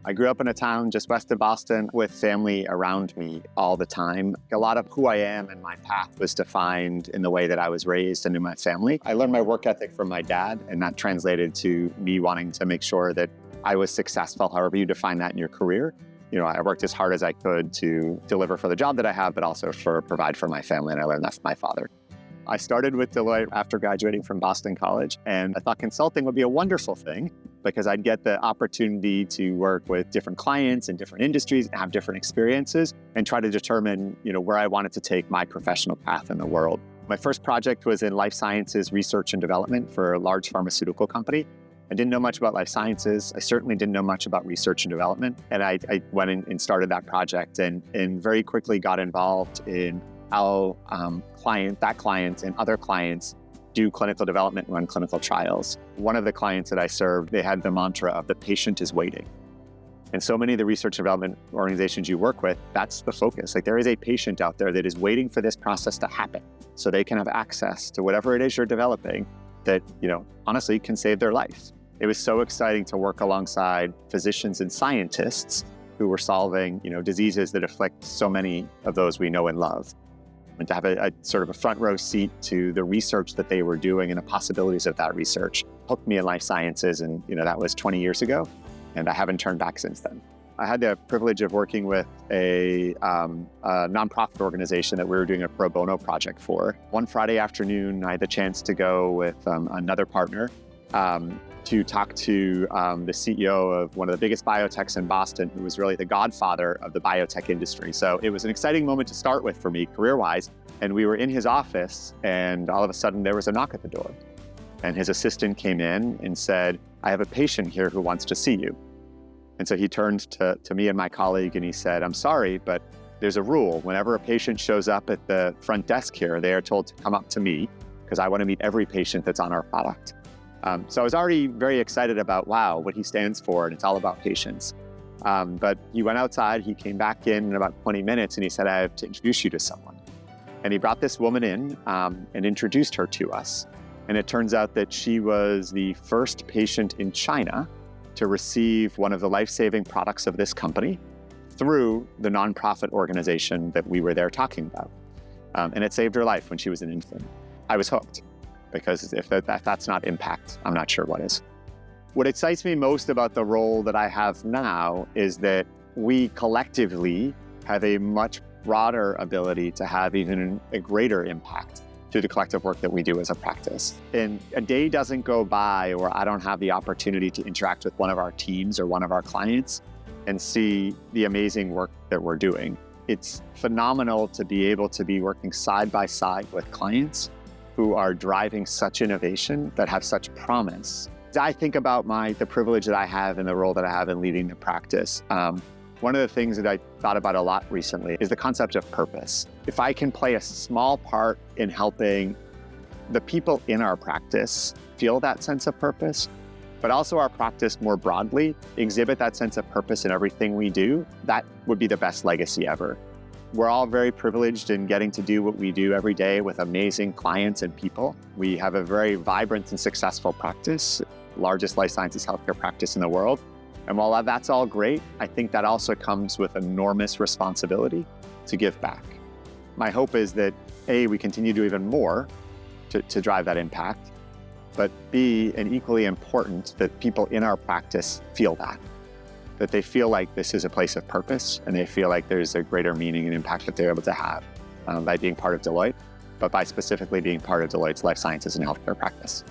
I grew up in a town just west of Boston with family around me all the time. A lot of who I am and my path was defined in the way that I was raised and in my family. I learned my work ethic from my dad, and that translated to me wanting to make sure that I was successful, however you define that in your career. I worked as hard as I could to deliver for the job that I have, but also provide for my family, and I learned that from my father. I started with Deloitte after graduating from Boston College, and I thought consulting would be a wonderful thing because I'd get the opportunity to work with different clients in different industries and have different experiences and try to determine, where I wanted to take my professional path in the world. My first project was in life sciences research and development for a large pharmaceutical company. I didn't know much about life sciences. I certainly didn't know much about research and development. And I went in and started that project and very quickly got involved in how clients and other clients do clinical development and run clinical trials. One of the clients that I served, they had the mantra of the patient is waiting. And so many of the research and development organizations you work with, that's the focus. Like there is a patient out there that is waiting for this process to happen so they can have access to whatever it is you're developing that, honestly can save their life. It was so exciting to work alongside physicians and scientists who were solving, diseases that afflict so many of those we know and love. And to have a sort of a front row seat to the research that they were doing and the possibilities of that research hooked me in life sciences. And, that was 20 years ago. And I haven't turned back since then. I had the privilege of working with a nonprofit organization that we were doing a pro bono project for. One Friday afternoon, I had the chance to go with another partner to talk to the CEO of one of the biggest biotechs in Boston, who was really the godfather of the biotech industry. So it was an exciting moment to start with for me, career-wise. And we were in his office, and all of a sudden there was a knock at the door. And his assistant came in and said, "I have a patient here who wants to see you." And so he turned to me and my colleague and he said, "I'm sorry, but there's a rule. Whenever a patient shows up at the front desk here, they are told to come up to me because I want to meet every patient that's on our product." So I was already very excited about, wow, what he stands for, and it's all about patients. But he went outside, he came back in about 20 minutes, and he said, "I have to introduce you to someone." And he brought this woman in and introduced her to us. And it turns out that she was the first patient in China to receive one of the life-saving products of this company through the nonprofit organization that we were there talking about. And it saved her life when she was an infant. I was hooked. Because if that's not impact, I'm not sure what is. What excites me most about the role that I have now is that we collectively have a much broader ability to have even a greater impact through the collective work that we do as a practice. And a day doesn't go by where I don't have the opportunity to interact with one of our teams or one of our clients and see the amazing work that we're doing. It's phenomenal to be able to be working side by side with clients who are driving such innovation that have such promise. I think about the privilege that I have and the role that I have in leading the practice. One of the things that I thought about a lot recently is the concept of purpose. If I can play a small part in helping the people in our practice feel that sense of purpose, but also our practice more broadly exhibit that sense of purpose in everything we do, that would be the best legacy ever. We're all very privileged in getting to do what we do every day with amazing clients and people. We have a very vibrant and successful practice, largest life sciences healthcare practice in the world. And while that's all great, I think that also comes with enormous responsibility to give back. My hope is that A, we continue to do even more to drive that impact, but B, and equally important, that people in our practice feel that they feel like this is a place of purpose and they feel like there's a greater meaning and impact that they're able to have by being part of Deloitte, but by specifically being part of Deloitte's life sciences and healthcare practice.